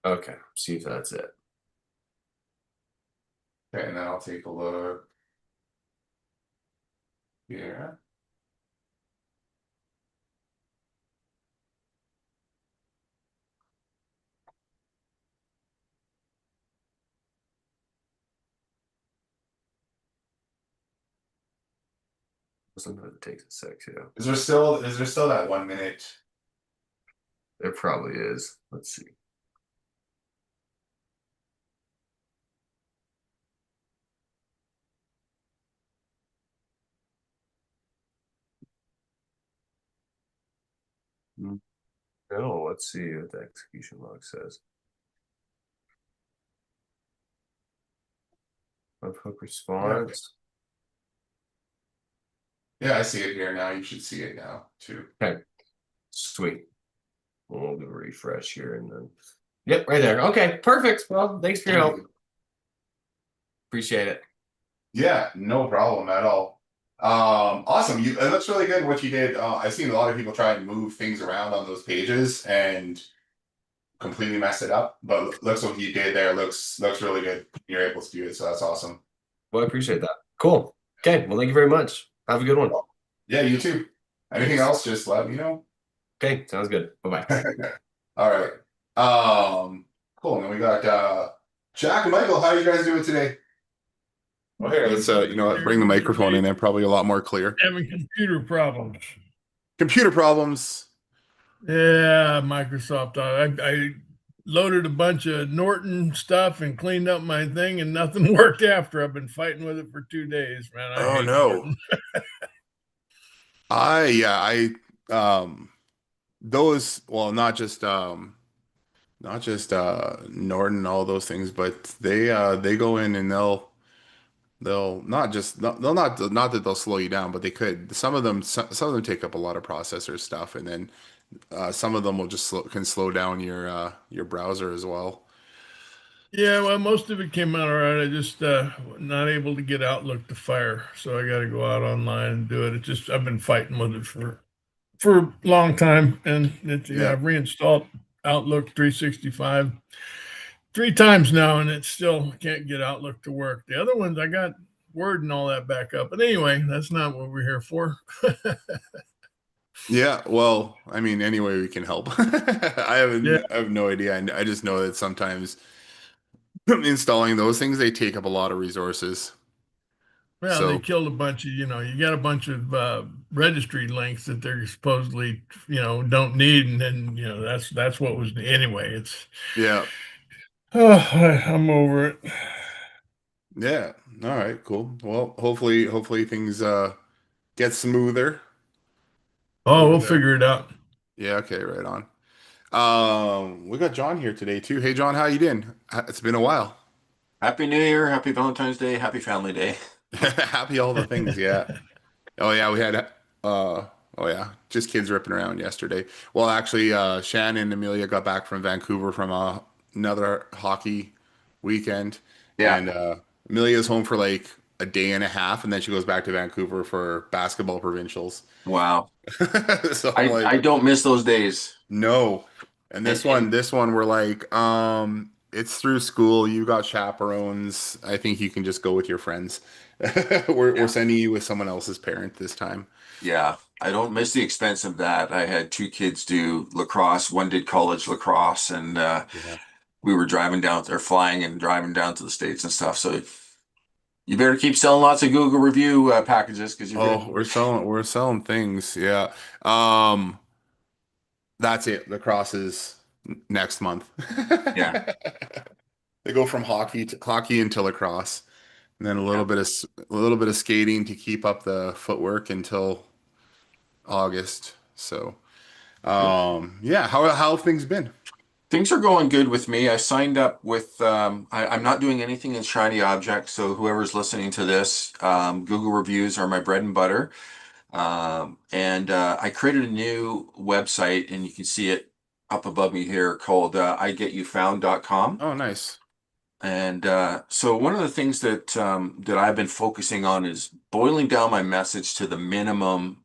Okay, see if that's it. Okay, and then I'll take a look here. Sometimes it takes a sec too. Is there still that 1 minute? There probably is. Let's see. No, let's see what the execution log says. Webhook Yeah. response. Yeah, I see it here now. You should see it now too. Okay, sweet. We'll do a refresh here and then. Yep, right there. Okay, perfect. Well, thanks for your help. Appreciate it. Yeah, no problem at all. Awesome. It looks really good what you did. I've seen a lot of people try and move things around on those pages and completely mess it up. But looks what you did there. Looks really good. You're able to do it, so that's awesome. Well, I appreciate that. Cool. Okay, well, thank you very much. Have a good one. Yeah, you too. Anything Thanks. else, just let me know. Okay, sounds good. Bye-bye. All right. Cool. And then we got Jack and Michael. How are you guys doing today? Well, here, let's bring the microphone in there, probably a lot more clear. Having computer problems. Computer problems. Yeah, Microsoft. I loaded a bunch of Norton stuff and cleaned up my thing, and nothing worked after. I've been fighting with it for 2 days, man. I Oh hate no. Norton. I those, well, not just Norton, all those things, but they go in and they'll not just they'll not that they'll slow you down, but they could. Some of them take up a lot of processor stuff, and then some of them will just can slow down your browser as well. Yeah, well, most of it came out all right. I just not able to get Outlook to fire, so I got to go out online and do it. It just I've been fighting with it for a long time, and Yeah. I've reinstalled Outlook 365 3 times now, and it still can't get Outlook to work. The other ones I got Word and all that back up, but anyway, that's not what we're here for. Yeah, well, I mean, any way we can help. Yeah, I have no idea. I just know that sometimes installing those things, they take up a lot of resources. well, they So, killed a bunch of you got a bunch of registry links that they're supposedly don't need, and then that's what was anyway. It's yeah. I'm over it. Yeah. All right, cool. Well, hopefully things get smoother Oh, over we'll there. figure it out. Yeah, okay, right on. We got John here today too. Hey John, how you doing? It's been a while. Happy New Year, Happy Valentine's Day, Happy Family Day. Happy all the things, yeah. Oh yeah, we had oh yeah, just kids ripping around yesterday. Well, actually, Shannon and Amelia got back from Vancouver from another hockey weekend, Yeah. and Amelia's home for like a day and a half, and then she goes back to Vancouver for basketball provincials. Wow. So I'm I like, don't miss those days. no. And And this one, we're like, it's through school. You got chaperones. I think you can just go with your friends. We're yeah, sending you with someone else's parent this time. yeah, I don't miss the expense of that. I had two kids do lacrosse. One did college lacrosse, and Yeah. we were driving down or flying and driving down to the States and stuff. So you better keep selling lots of Google review packages because you're Oh, gonna. we're selling things. Yeah. Um, that's it. The cross is next month. Yeah, They go from hockey until lacrosse, and then a yeah. little bit of a little bit of skating to keep up the footwork until August. So, yeah. How have things been? Things are going good with me. I signed up with, I'm not doing anything in shiny objects. So whoever's listening to this, Google reviews are my bread and butter. And I created a new website, and you can see it up above me here, called igetYouFound.com. Oh, nice. And so one of the things that I've been focusing on is boiling down my message to the minimum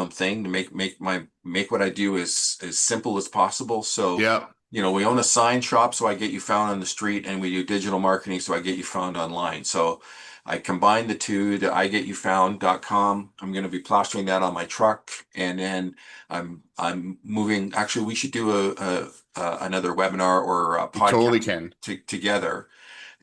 thing to make what I do as simple as possible. So Yeah. we own a sign shop, so I get you found on the street, and we do digital marketing, so I get you found online. So I combine the two, the igetyouffound.com. I'm going to be plastering that on my truck, and then I'm moving. Actually, we should do another webinar or a You totally podcast can. together.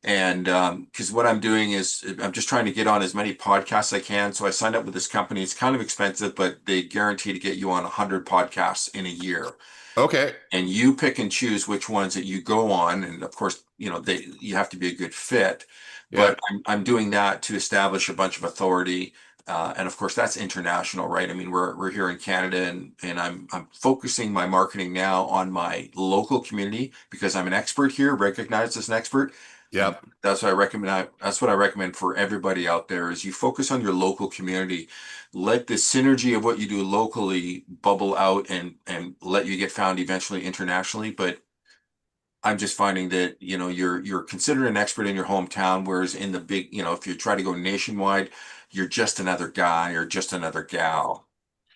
And because what I'm doing is I'm just trying to get on as many podcasts as I can. So I signed up with this company. It's kind of expensive, but they guarantee to get you on 100 podcasts in a year. Okay. And you pick and choose which ones that you go on. And of course, you have to be a good fit. Yeah. But I'm doing that to establish a bunch of authority. And of course, that's international, right? I mean, we're here in Canada, and I'm focusing my marketing now on my local community because I'm an expert here, recognized as an expert. And Yep. that's what I recommend. That's what I recommend for everybody out there is you focus on your local community. Let the synergy of what you do locally bubble out and let you get found eventually internationally. But I'm just finding that, you're considered an expert in your hometown, whereas in the big, if you try to go nationwide, you're just another guy or just another gal.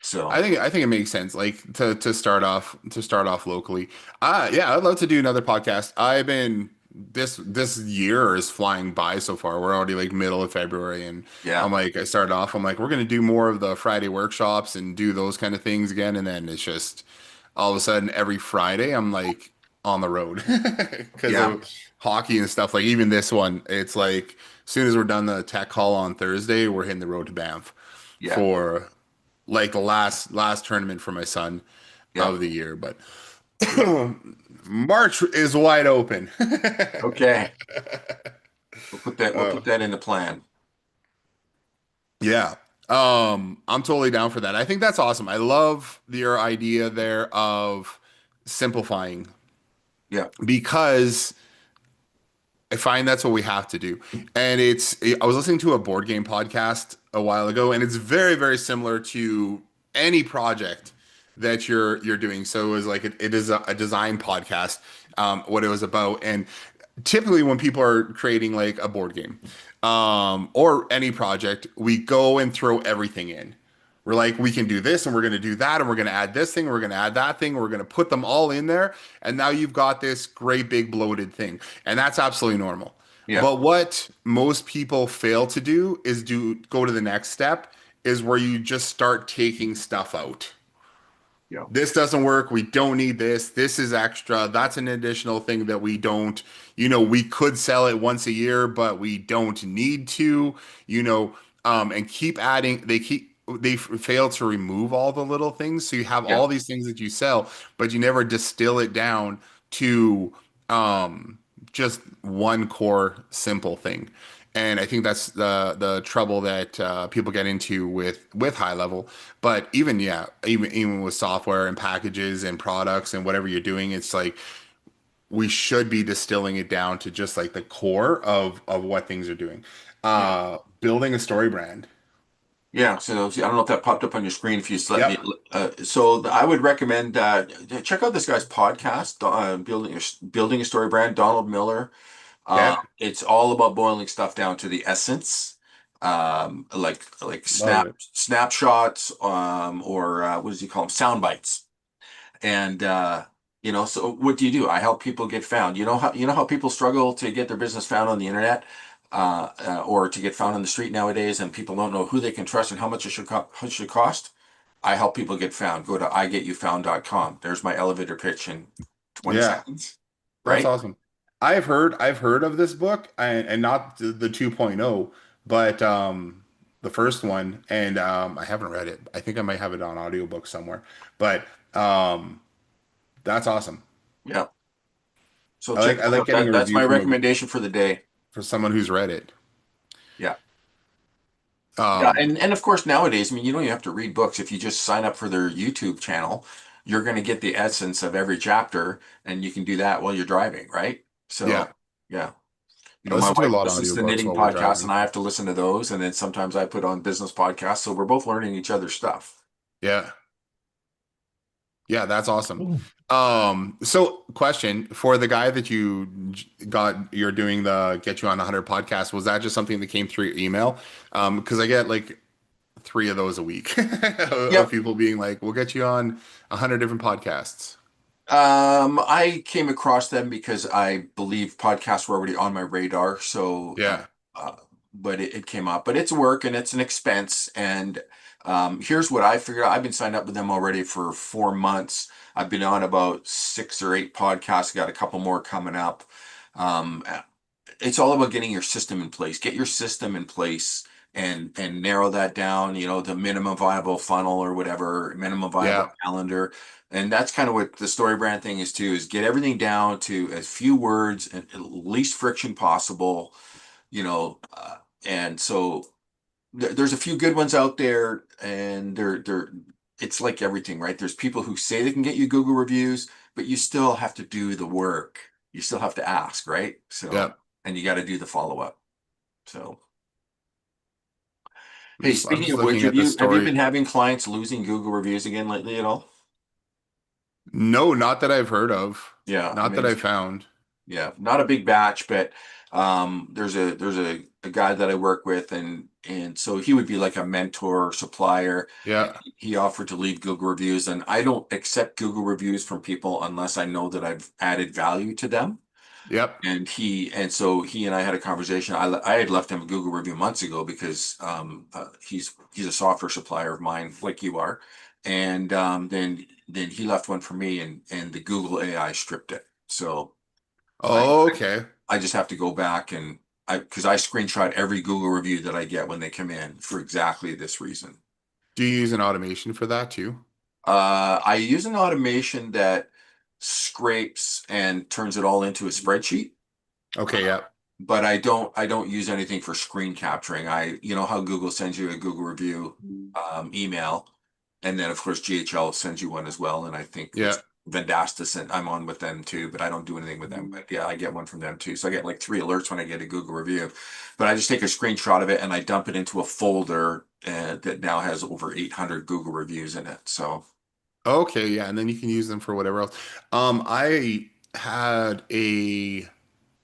So I think it makes sense, like to start off locally. Yeah, I'd love to do another podcast. I've been this year is flying by so far. We're already like middle of February, and yeah, I started off. I'm like, we're gonna do more of the Friday workshops and do those kind of things again, and then it's just all of a sudden every Friday I'm like on the road because yeah, of hockey and stuff. Like even this one, it's like as soon as we're done the tech call on Thursday, we're hitting the road to Banff yeah, for like the last tournament for my son yeah. of the year, but March is wide open. Okay. We'll uh, put that in the plan. yeah. I'm totally down for that. I think that's awesome. I love your idea there of simplifying Yeah, because I find that's what we have to do. And I was listening to a board game podcast a while ago, and it's very, very similar to any project that you're doing. So it was like it is a design podcast, what it was about. And typically when people are creating like a board game, or any project, we go and throw everything in. We're like, we can do this and we're going to do that and we're going to add this thing, we're going to add that thing, we're going to put them all in there. And now you've got this great big bloated thing. And that's absolutely normal. yeah, But what most people fail to do is go to the next step is where you just start taking stuff out. yeah, This doesn't work. We don't need this. This is extra. That's an additional thing that we don't, we could sell it once a year, but we don't need to, and keep adding. They fail to remove all the little things. So you have yeah, all these things that you sell, but you never distill it down to just one core simple thing. And I think that's the trouble that people get into with high level. But even yeah, even with software and packages and products and whatever you're doing, it's like we should be distilling it down to just like the core of what things are doing. yeah. Building a story brand. Yeah, so I don't know if that popped up on your screen. If you just let me, Yep. I would recommend check out this guy's podcast, building a story brand. Donald Miller. Okay. It's all about boiling stuff down to the essence, like Love it. snapshots, or what does he call them? Sound bites. And so what do? I help people get found. You know how people struggle to get their business found on the internet, or to get found on the street nowadays, and people don't know who they can trust and how much how it should cost. I help people get found. Go to igetyouffound.com. There's my elevator pitch in 20 Yeah. seconds, That's right? awesome. I've heard of this book and not the 2.0, but the first one, and I haven't read it. I think I might have it on audiobook somewhere. But um that's awesome. Yeah. So I check like I that like out. getting a That's review my from a recommendation for the day. for someone who's read it. Yeah. Yeah, Um and of course nowadays, I mean, you don't even have to read books. If you just sign up for their YouTube channel, you're going to get the essence of every chapter, and you can do that while you're driving, right? yeah, So, yeah, I my listen to a wife lot of listens to audiobooks knitting while we're podcasts, and driving. I have to listen to those, and then sometimes I put on business podcasts, so we're both learning each other's stuff. Yeah. Yeah, that's awesome. Cool. So question for the guy that you're doing the Get You on 100 podcast, was that just something that came through your email? Because I get like three of those a week of Yep. people being like, "We'll get you on 100 different podcasts." I came across them because I believe podcasts were already on my radar. So, Yeah. uh, but it came up. But it's work and it's an expense. And here's what I figured out. I've been signed up with them already for 4 months. I've been on about 6 or 8 podcasts. Got a couple more coming up. Um, it's all about getting your system in place. Get your system in place and narrow that down, the minimum viable funnel or whatever, minimum viable Yeah. calendar. And that's kind of what the story brand thing is too, is get everything down to as few words and least friction possible, you know, uh, and so there's a few good ones out there and they're it's like everything, right? There's people who say they can get you Google reviews, but you still have to do the work. You still have to ask, right? Yeah. So, and you got to do the follow up. So, I'm hey, just I'm speaking just of which, looking have at the you story. been having clients losing Google reviews again lately at all? No, not that I've heard of. Yeah, I Not that mean, I found. yeah, not a big batch, but there's a guy that I work with, and so he would be like a mentor supplier, and Yeah. he offered to leave Google reviews, and I don't accept Google reviews from people unless I know that I've added value to them. Yep. And so he and I had a conversation. I had left him a Google review months ago because he's a software supplier of mine, like you are, and then he left one for me, and the Google AI stripped it. So I Okay. I just have to go back and because I screenshot every Google review that I get when they come in for exactly this reason. Do you use an automation for that too? I use an automation that scrapes and turns it all into a spreadsheet. Okay. Yep. But I don't use anything for screen capturing. You know how Google sends you a Google review email, and then of course GHL sends you one as well. And I think Yeah. it's Vendasta sent. I'm on with them too, but I don't do anything with them. But yeah, I get one from them too. So I get like 3 alerts when I get a Google review. But I just take a screenshot of it and I dump it into a folder that now has over 800 Google reviews in it. So Okay. Yeah. And then you can use them for whatever else. I had a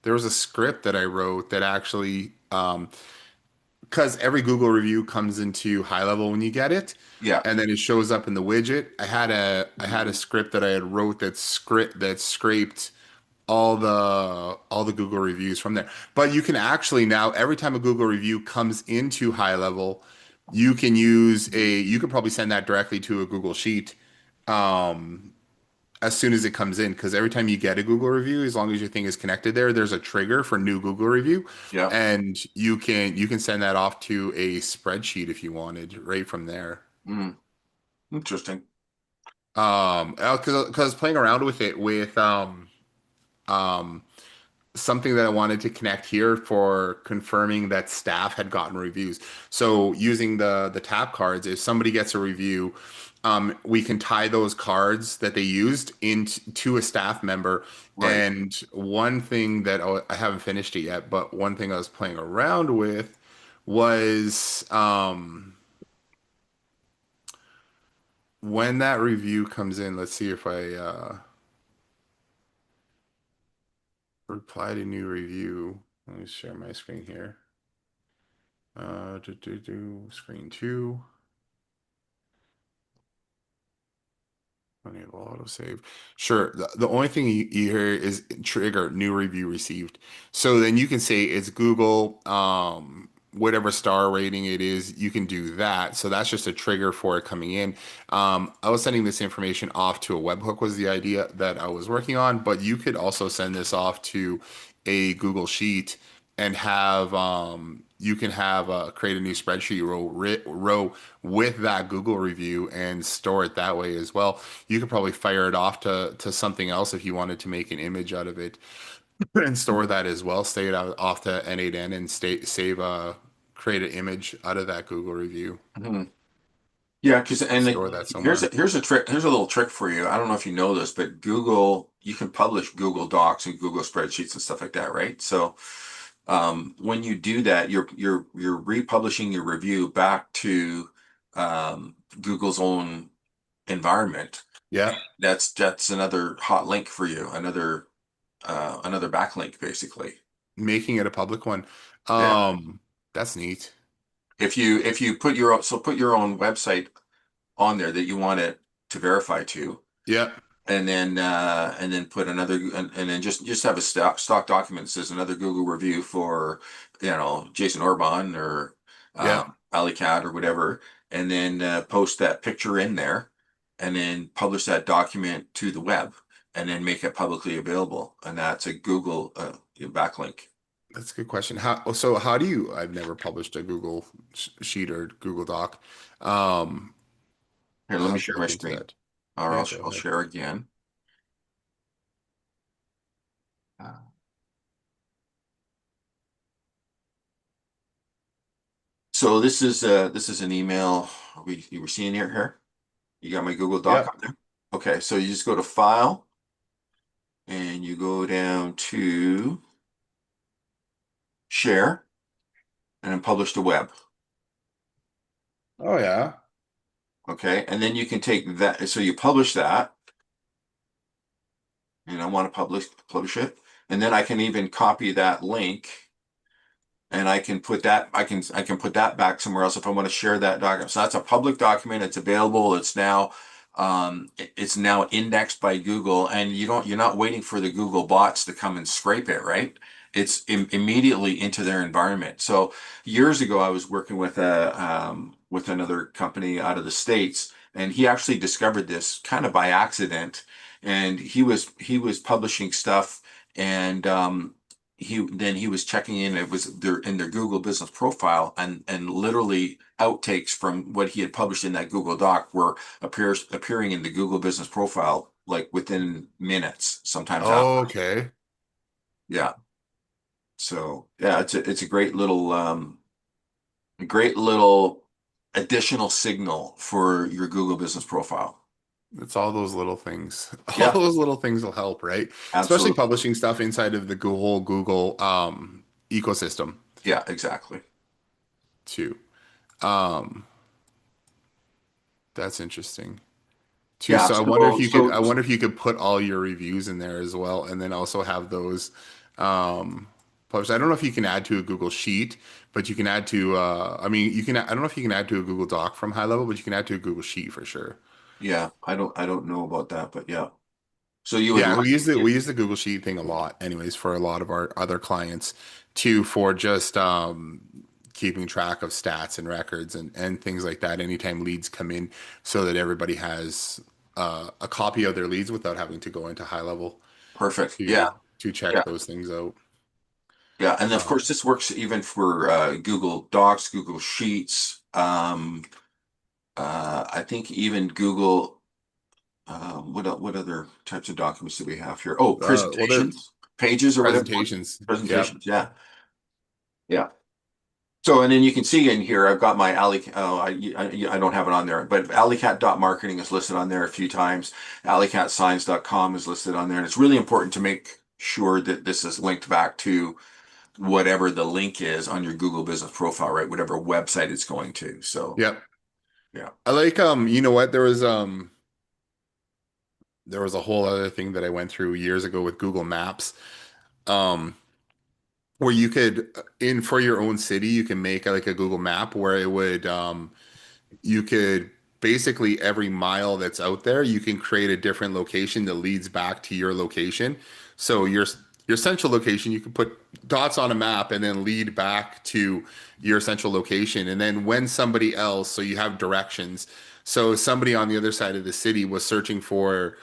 there was a script that I wrote that actually because every Google review comes into high level when you get it, yeah, and then it shows up in the widget. I had a script that I had wrote that scraped all the Google reviews from there. But you can actually now every time a Google review comes into high level, you can probably send that directly to a Google Sheet as soon as it comes in, because every time you get a Google review, as long as your thing is connected there, there's a trigger for new Google review, yeah. and you can send that off to a spreadsheet if you wanted right from there. Mm, interesting. Because playing around with it with um something that I wanted to connect here for confirming that staff had gotten reviews. So using the tap cards, if somebody gets a review, we can tie those cards that they used into a staff member. Right. And one thing that I haven't finished it yet, but one thing I was playing around with was when that review comes in. Let's see if I reply to new review. Let me share my screen here. Screen two. Enable autosave. Sure. The only thing you hear is trigger new review received. So then you can say it's Google, whatever star rating it is, you can do that. So that's just a trigger for it coming in. I was sending this information off to a webhook was the idea that I was working on, but you could also send this off to a Google Sheet and have you can have create a new spreadsheet row with that Google review and store it that way as well. You could probably fire it off to something else if you wanted to make an image out of it and store that as well. Stay it out off to N8N and save create an image out of that Google review. Mhm. Yeah, because and Store that here's somewhere. here's a trick. Here's a little trick for you. I don't know if you know this, but Google, you can publish Google Docs and Google spreadsheets and stuff like that, right? So when you do that, you're republishing your review back to Google's own environment. Yeah, That's another hot link for you, another backlink, basically. making it a public one. Yeah. That's neat. If you put your own website on there that you want it to verify to. Yeah. and then put another, and then just have a stock document that says another Google review for, Jason Orban or Yeah, Alley Cat or whatever, and then post that picture in there, and then publish that document to the web, and then make it publicly available, and that's a Google backlink. that's a good question. How do you, I've never published a Google sheet or Google Doc. Um, Here, let how me do you share my look into screen, that? or Yeah, I'll go I'll ahead. share again. So this is an email you were seeing here. You got my Google Doc Yep. up there? Okay, so you just go to File and you go down to Share and then Publish to Web. Oh yeah. Okay, and then you can take that. So you publish that, and I want to publish it, and then I can even copy that link, and I can put that back somewhere else if I want to share that document. So that's a public document. It's available. It's now indexed by Google, and you're not waiting for the Google bots to come and scrape it, right? It's immediately into their environment. So years ago, I was working with another company out of the States, and he actually discovered this kind of by accident, and he was publishing stuff, and he was checking in. It was in their Google business profile, and literally outtakes from what he had published in that Google Doc were appearing in the Google business profile like within minutes, sometimes Oh, hours. okay. Yeah. So yeah, it's a great little additional signal for your Google business profile. It's all those little things. All Yeah, those little things will help, right? Especially absolutely. publishing stuff inside of the whole Google ecosystem Yeah, exactly. too. Um, that's interesting too. Yeah. So So I so wonder if you could put all your reviews in there as well, and then also have those published. I don't know if you can add to a Google Sheet, but you can add to. I mean, you can. I don't know if you can add to a Google Doc from high level, but you can add to a Google Sheet for sure. yeah, I don't know about that, but yeah. So you would Yeah, like we use the Google Sheet thing a lot, anyways, for a lot of our other clients too, for just keeping track of stats and records and things like that. Anytime leads come in, so that everybody has a copy of their leads without having to go into high level perfect. Yeah. to check Yeah. those things out. Yeah, and of Uh, course this works even for Google Docs, Google Sheets. I think even Google. What other types of documents do we have here? Oh, well, they're presentations, pages, or whatever. presentations. Yep. Presentations. Yeah, yeah. So and then you can see in here, I've got my Alley. Oh, I don't have it on there, but alleycat.marketing is listed on there a few times. Alleycatsigns.com is listed on there, and it's really important to make sure that this is linked back to whatever the link is on your Google business profile, right? Whatever website it's going to. So Yep. yeah. I like you know what? There was a whole other thing that I went through years ago with Google Maps. Um where you could in for your own city you can make like a Google map where it would you could basically every mile that's out there you can create a different location that leads back to your location. So your central location you can put dots on a map and then lead back to your central location, and then when somebody else, so you have directions, so somebody on the other side of the city was searching for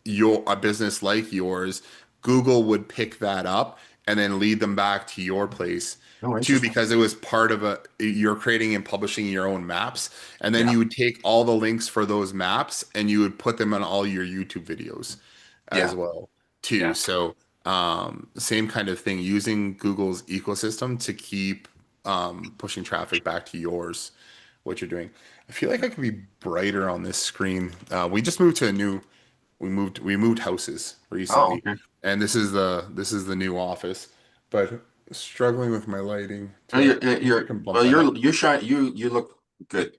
a business like yours, Google would pick that up and then lead them back to your place Oh, too, interesting. because it was part of you're creating and publishing your own maps, and then Yeah. you would take all the links for those maps and you would put them on all your YouTube videos Yeah. as well too. Yeah. So same kind of thing, using Google's ecosystem to keep pushing traffic back to yours, what you're doing. I feel like I could be brighter on this screen. We just moved to a new we moved houses Oh, recently, okay. and this is the new office, but struggling with my lighting Oh, to if I can bump well, that up. you're shy. You look good.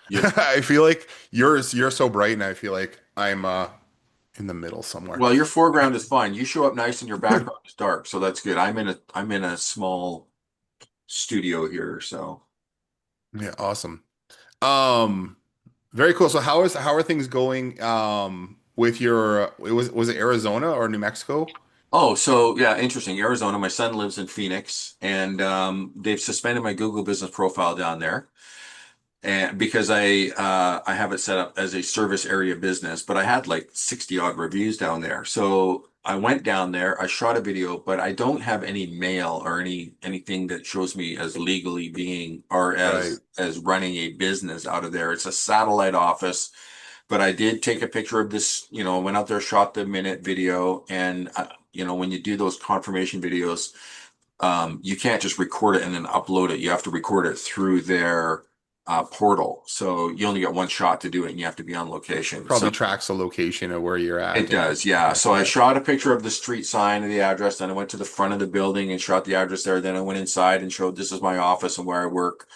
You I feel like you're so bright, and I feel like I'm in the middle somewhere. Well, your foreground is fine. You show up nice and your background is dark, so that's good. I'm in a small studio here, so Yeah, awesome. Um, very cool. So how are things going with your was it Arizona or New Mexico? Oh, so yeah, interesting. Arizona. My son lives in Phoenix, and they've suspended my Google business profile down there. And because I have it set up as a service area business, but I had like 60 odd reviews down there. So I went down there, I shot a video, but I don't have any mail or anything that shows me as legally being or Right. as running a business out of there. It's a satellite office, but I did take a picture of this, went out there, shot the minute video, and when you do those confirmation videos, you can't just record it and then upload it. You have to record it through their portal. So you only get one shot to do it and you have to be on location. Probably So tracks the location of where you're at. it does, yeah. So I shot a picture of the street sign and the address. Then I went to the front of the building and shot the address there. Then I went inside and showed this is my office and where I work.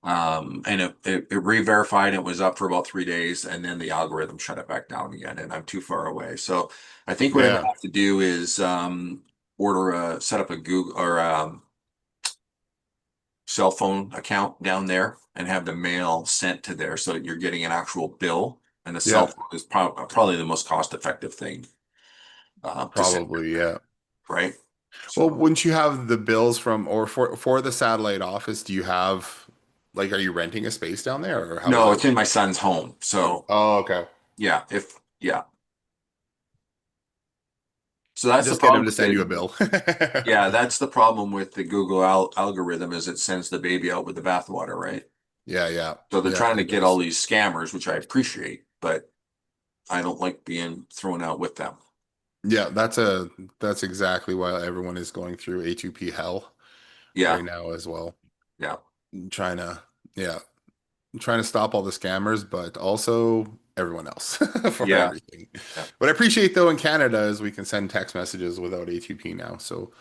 And it re-verified. It was up for about 3 days, and then the algorithm shut it back down again. And I'm too far away. So I think what I'm gonna Yeah. have to do is set up a Google or cell phone account down there and have the mail sent to there so that you're getting an actual bill. And the cell Yeah. phone is probably the most cost effective thing to send, Probably, yeah. right? Well, So wouldn't you have the bills from or for the satellite office? Do you have like are you renting a space down there or how does no, that it's in work? my son's home. So Oh, okay. yeah. So that's the Just get problem him to with send you a it. bill. Yeah, that's the problem with the Google algorithm is it sends the baby out with the bathwater, right? Yeah, yeah. So they're Yeah, trying to it get all does. these scammers, which I appreciate, but I don't like being thrown out with them. Yeah, that's exactly why everyone is going through A2P hell Yeah, right now as well. yeah, Trying to yeah, trying to stop all the scammers, but also everyone else for yeah, everything. yeah. What I appreciate though in Canada is we can send text messages without A2P now. So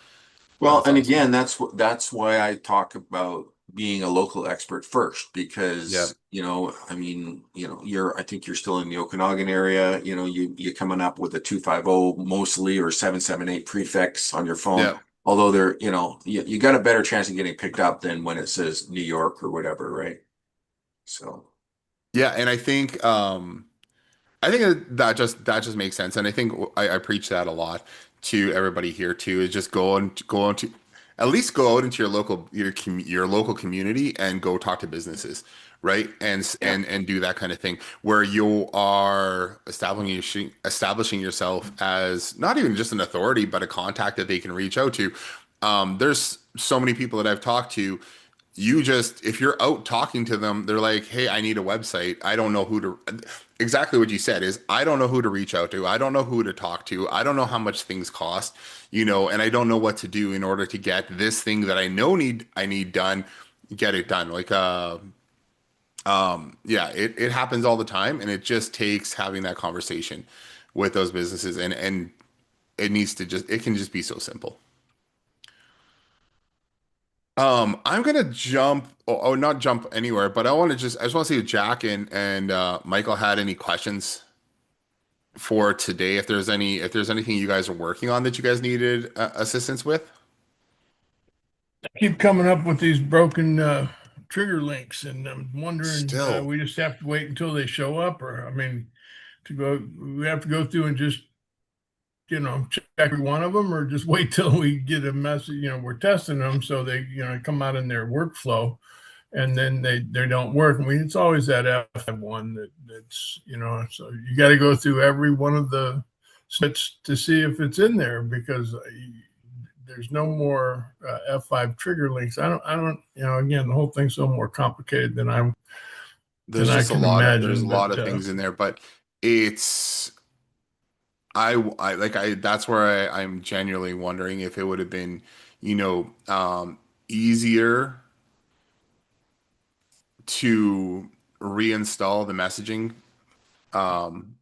Well, that's and awesome. again, that's why I talk about being a local expert first, Yeah. because I mean, I think you're still in the Okanagan area. You coming up with a 250 mostly or 778 prefix on your phone. Yeah. Although you got a better chance of getting picked up than when it says New York or whatever, right? So Yeah, and I think that just makes sense, and I think I preach that a lot to everybody here too. Is just go into at least go out into your local community and go talk to businesses, right? yeah, And do that kind of thing where you are establishing yourself as not even just an authority, but a contact that they can reach out to. There's so many people that I've talked to if you're out talking to them, they're like, hey, I need a website. I don't know who to, exactly what you said is, I don't know who to reach out to. I don't know who to talk to. I don't know how much things cost, and I don't know what to do in order to get this thing that I need done, get it done. Yeah, it happens all the time. And it just takes having that conversation with those businesses and it can just be so simple. I'm gonna jump, not jump anywhere, but I just want to see if Jack and Michael had any questions for today. If there's anything you guys are working on that you guys needed assistance with. Keep coming up with these broken trigger links, and I'm wondering, Still, we just have to wait until they show up, or I mean, we have to go through and just check every one of them, or just wait till we get a message. We're testing them, so they come out in their workflow, and then they don't work. I mean, it's always that F1 that's so you got to go through every one of the sets to see if it's in there, because there's no more F5 trigger links. I don't, again, the whole thing's so more complicated than I can there's a imagine. lot But of things in there, but it's that's where I'm genuinely wondering if it would have been, you know, um, easier to reinstall the messaging,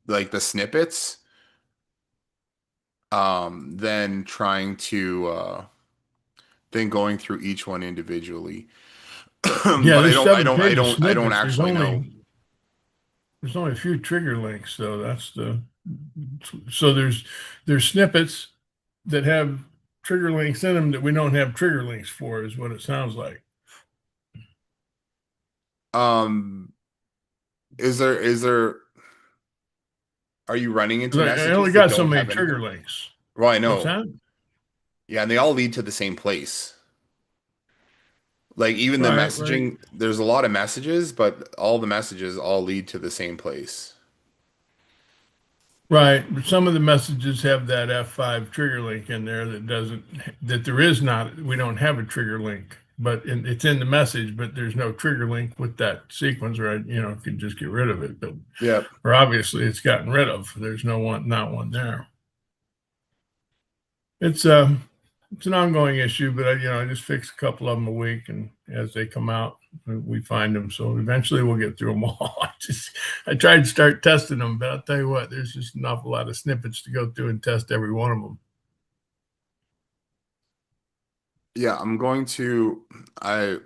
like the snippets, than trying to than going through each one individually. yeah, But there's 7 pages of I don't snippets. actually know. There's only a few trigger links, so there's snippets that have trigger links in them that we don't have trigger links for, is what it sounds like. Um, is there Are you running into 'Cause I only messages that got so don't many have trigger anything? links. Well, I What's know. that? Yeah, and they all lead to the same place. Like even the Right, right. messaging, there's a lot of messages, but all the messages all lead to the same place. Right, but some of the messages have that F5 trigger link in there that doesn't, that there is not, we don't have a trigger link, but it's in the message, but there's no trigger link with that sequence, right? You know, could just get rid of it, but, Yep. or obviously it's gotten rid of. There's no one, not one there. It's an ongoing issue, but I just fix a couple of them a week, and as they come out, we find them. So eventually we'll get through them all. I tried to start testing them, but I'll tell you what, there's just an awful lot of snippets to go through and test every one of them. Yeah, I'm going to I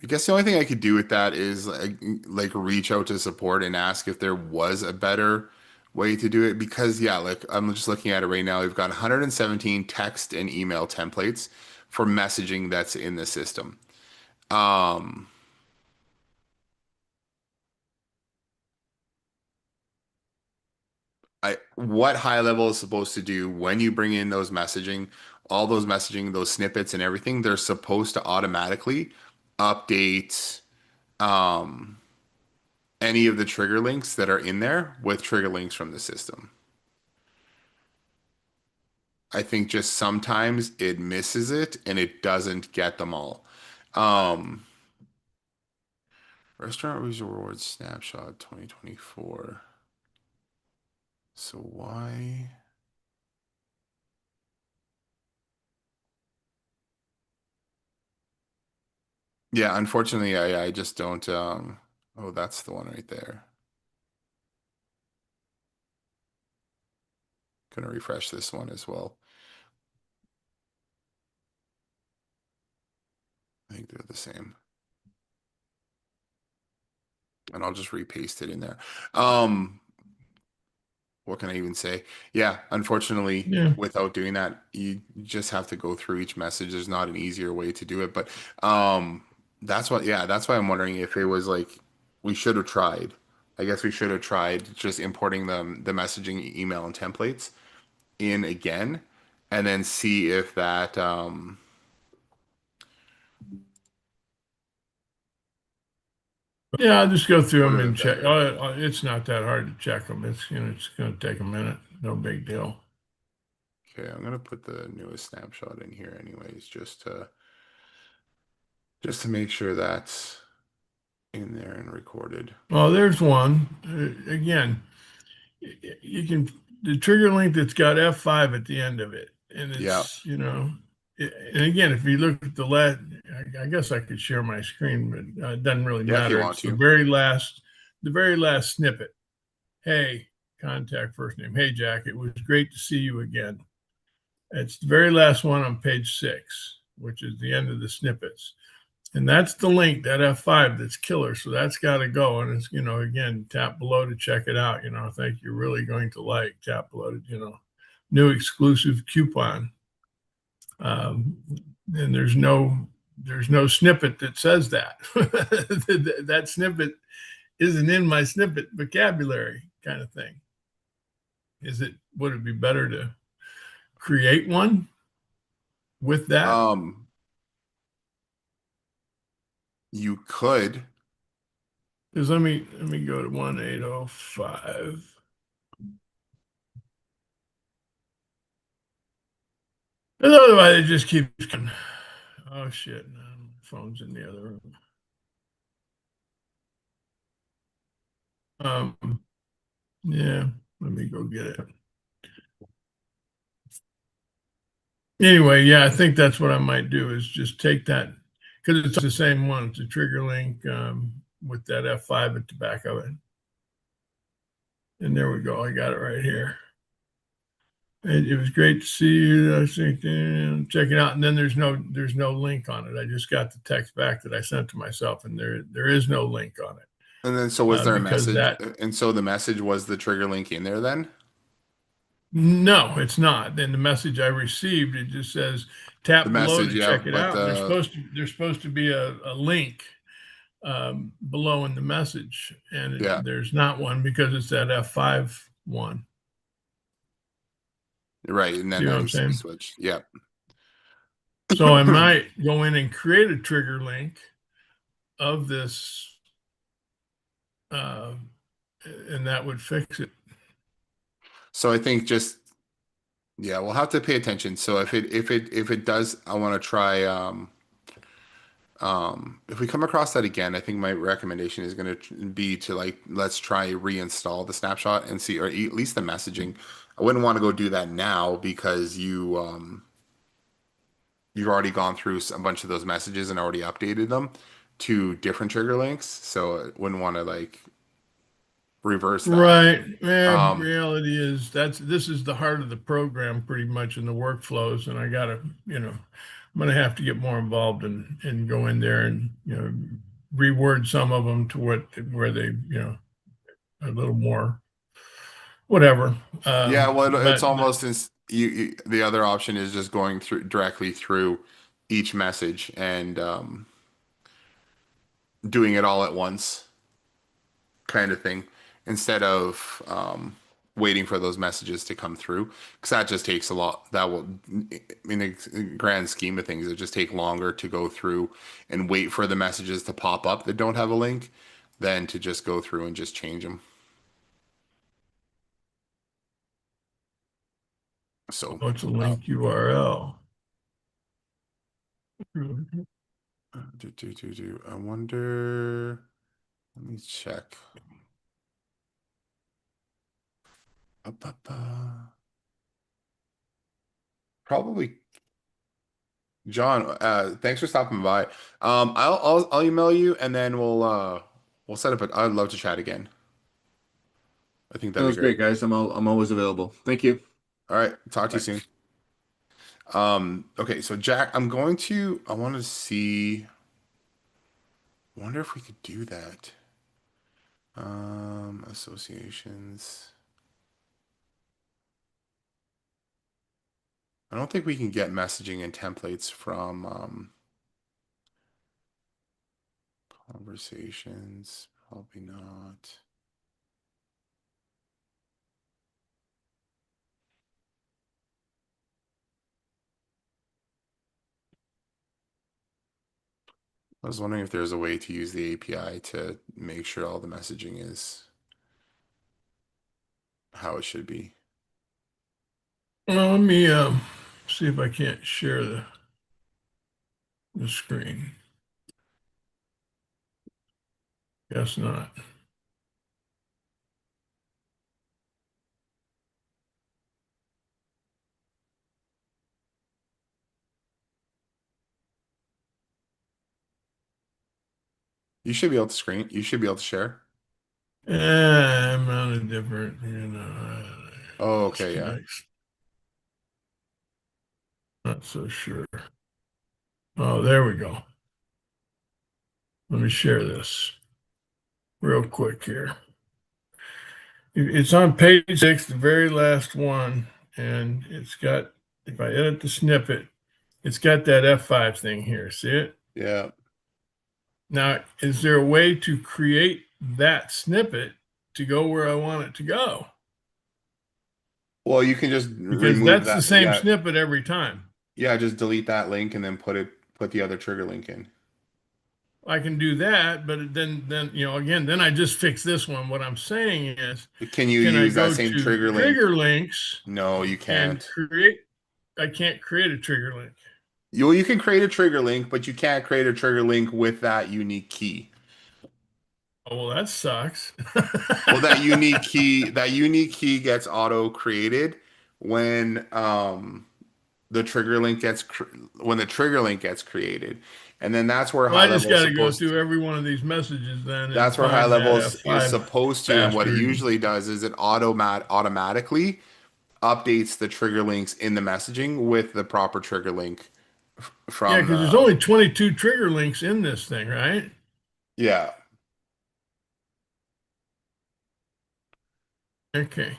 guess the only thing I could do with that is like reach out to support and ask if there was a better way to do it because yeah, like I'm just looking at it right now. We've got 117 text and email templates for messaging that's in the system. Um, what high level is supposed to do when you bring in those messaging, all those messaging, those snippets and everything, they're supposed to automatically update um any of the trigger links that are in there with trigger links from the system. I think just sometimes it misses it and it doesn't get them all. Um, Restaurant Rewards Snapshot 2024. So why? Yeah, unfortunately, I just don't. Oh, that's the one right there. Gonna refresh this one as well. I think they're the same. And I'll just repaste it in there. What can I even say? Yeah, unfortunately, Yeah. without doing that, you just have to go through each message. There's not an easier way to do it. But that's why I'm wondering if it was like we should have tried. I guess we should have tried just importing the messaging email and templates in again and then see if that Yeah, I'll just go through would them have and been check. better. It's not that hard to check them. It's going to take a minute. No big deal. Okay, I'm gonna put the newest snapshot in here anyways, just to make sure that's in there and recorded. Well, there's one. Again, you can, the trigger link that's got F5 at the end of it. And Yeah. it's, and again, if you look at the last, I guess I could share my screen, but it doesn't really Yeah, if you matter. want It's to. the very last snippet. Hey, contact first name. Hey, Jack, it was great to see you again. It's the very last one on page 6, which is the end of the snippets. And that's the link, that F5 that's killer. So that's got to go. And it's, again, tap below to check it out. I think you're really going to like, tap below to, new exclusive coupon. And there's no snippet that says that. That snippet isn't in my snippet vocabulary kind of thing. Would it be better to create one with that? You could. Because let me go to 1805. And otherwise, it just keeps going. Oh shit! No, phone's in the other room. Yeah, let me go get it. Anyway, yeah, I think that's what I might do is just take that because it's the same one. It's a trigger link with that F5 at the back of it. And there we go. I got it right here. And it was great to see you. I think check it out. And then there's no link on it. I just got the text back that I sent to myself, and there is no link on it. And then so was there a because message? And so the message was the trigger link in there then? No, it's not. Then the message I received, it just says tap The below message, to yeah, check it but out. There's supposed to be a link below in the message, and Yeah. there's not one because it's that F5 one. Right, and then See what that I'm needs to be saying? switched. Yeah. So I might go in and create a trigger link of this, and that would fix it. So I think just yeah, we'll have to pay attention. So if it does, I want to try if we come across that again, I think my recommendation is going to be to like let's try reinstall the snapshot and see, or at least the messaging. I wouldn't want to go do that now because you've already gone through a bunch of those messages and already updated them to different trigger links. So I wouldn't want to like reverse that. Right. Yeah. Um, Reality is this is the heart of the program pretty much in the workflows. And I gotta, I'm gonna have to get more involved and go in there and, reword some of them to where they, a little more, whatever. yeah, well, it's But almost the other option is just going through directly through each message and doing it all at once, kind of thing, instead of waiting for those messages to come through, because that just takes a lot. That will, in the grand scheme of things, it just take longer to go through and wait for the messages to pop up that don't have a link than to just go through and just change them. So, what's a link URL? I wonder. Let me check. Probably John. Thanks for stopping by. I'll email you and then we'll set up. I'd love to chat again. I think that'd Sounds be great. great, guys. I'm always available. Thank you. All right, talk to you soon. Okay, so Jack, I want to see. Wonder if we could do that. Associations. I don't think we can get messaging and templates from conversations. Probably not. I was wondering if there's a way to use the API to make sure all the messaging is how it should be. Well, let me see if I can't share the screen. Guess not. You should be able to screen. You should be able to share. I'm on a different, Oh, okay, yeah. Not so sure. Oh, there we go. Let me share this real quick here. It's on page 6, the very last one, and it's got, if I edit the snippet, it's got that F5 thing here. See it? Yeah. Now, is there a way to create that snippet to go where I want it to go? Well, you can just Because remove that's that. the same Yeah. snippet every time. Yeah, just delete that link and then put the other trigger link in. I can do that, but then again, then I just fix this one. What I'm saying is, Can you can I use go that same to trigger link? trigger links No, you and can't. I can't create a trigger link. You can create a trigger link, but you can't create a trigger link with that unique key. Oh, well, that sucks. Well, that unique key gets auto created when the trigger link gets created, and then that's where Well, high I just level is got to go supposed through to. every one of these messages then. That's and where high find that level is F5 supposed to, and what it bastard. usually does is it automatically updates the trigger links in the messaging with the proper trigger link from Yeah, because there's only 22 trigger links in this thing, right? yeah. Okay.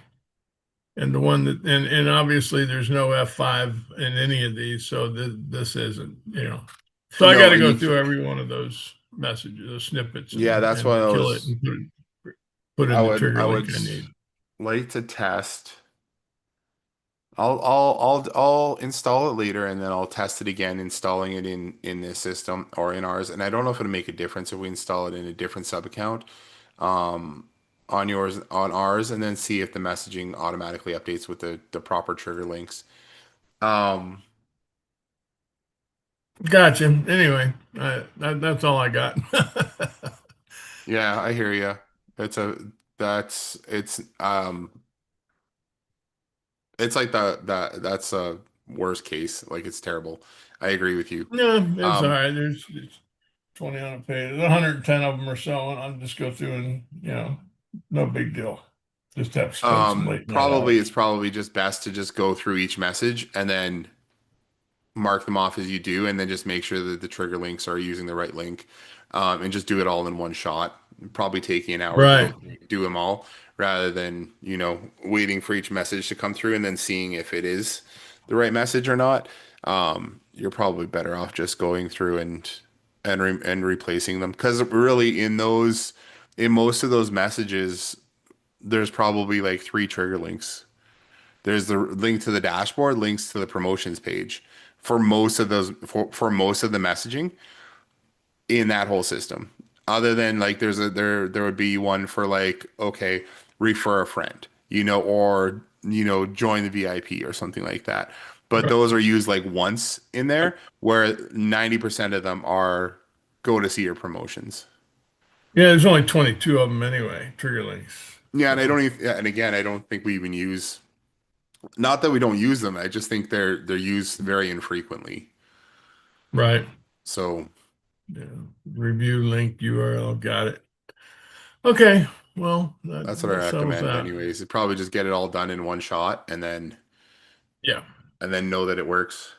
And the one that and obviously there's no F5 in any of these, so this isn't, So I No, got to and go you through every one of those. messages, the snippets. And, Yeah, that's what I kill was. it and put in the trigger I link would I need. like to test. I'll install it later and then I'll test it again, installing it in this system or in ours. And I don't know if it'll make a difference if we install it in a different sub account, um, on ours, and then see if the messaging automatically updates with the proper trigger links. Um, Gotcha. Anyway, that's all I got. yeah, I hear you. It's a it's like that's a worst case. Like it's terrible. I agree with you. No, it's all Um, right. There's 20 on a page. There's 110 of them or so, and I'll just go through and no big deal. Just have to spend some late night Probably hours. it's probably just best to just go through each message and then mark them off as you do, and then just make sure that the trigger links are using the right link, and just do it all in one shot. Probably take you an hour to Right. go do them all, rather than waiting for each message to come through and then seeing if it is the right message or not. You're probably better off just going through and replacing them, because really in most of those messages there's probably like three trigger links. There's the link to the dashboard, links to the promotions page for most of those for most of the messaging in that whole system. Other than like there would be one for like, okay, refer a friend, or join the VIP or something like that. But Right. those are used like once in there, where 90% of them are go to see your promotions. Yeah, there's only 22 of them anyway, trigger links. Yeah, and I So, don't even, yeah, and again, I don't think we even use, not that we don't use them. I just think they're used very infrequently. right. So Yeah. Review link URL. Got it. Okay. Well, that's what I that settles recommend that. anyways. You probably just get it all done in one shot Yeah. and then know that it works,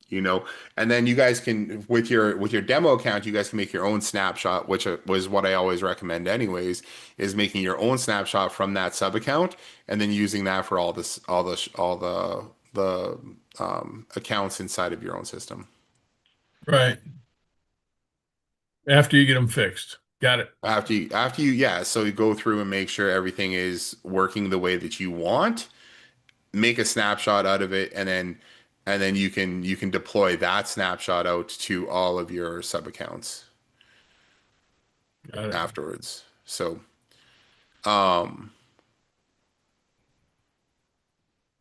you know. And then you guys can with your demo account, you guys can make your own snapshot, which was what I always recommend anyways, is making your own snapshot from that sub account and then using that for all the accounts inside of your own system. Right. After you get them fixed. Got it. Yeah, so you go through and make sure everything is working the way that you want, make a snapshot out of it, and then you can deploy that snapshot out to all of your sub accounts Got it. afterwards. So um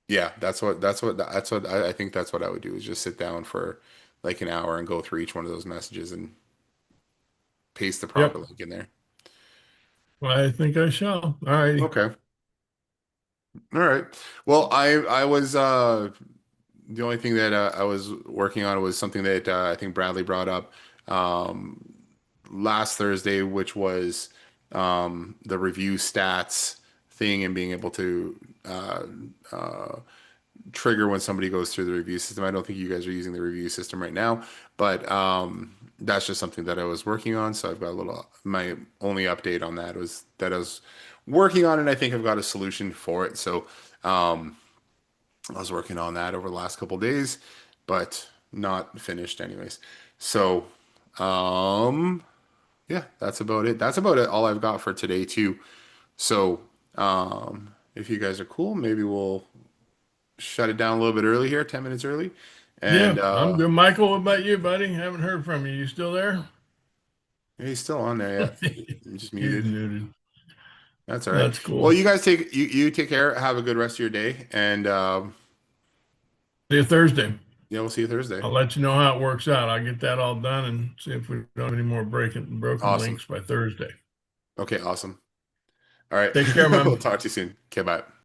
yeah, that's what I think that's what I would do, is just sit down for like an hour and go through each one of those messages and paste the proper Yep. link in there. Well, I think I shall. All righty. Okay. All right. Well, I was the only thing that I was working on was something that I think Bradley brought up um, last Thursday, which was the review stats thing and being able to trigger when somebody goes through the review system. I don't think you guys are using the review system right now, but that's just something that I was working on. So I've got my only update on that was that I was working on, and I think I've got a solution for it. So I was working on that over the last couple of days, but not finished anyways. So, yeah, that's about it. That's about it. All I've got for today too. So, if you guys are cool, maybe we'll shut it down a little bit early here, 10 minutes early. And Yeah, I'm good. Michael, what about you, buddy? Haven't heard from you. You still there? he's still on there yet. He's just He's muted. muted. That's all right. That's cool. Well, you guys you take care. Have a good rest of your day, and See you Thursday. yeah, we'll see you Thursday. I'll let you know how it works out. I'll get that all done and see if we don't have any more broken Awesome. links by Thursday. Okay, awesome. All right. Take care, man. We'll talk to you soon. Okay, bye.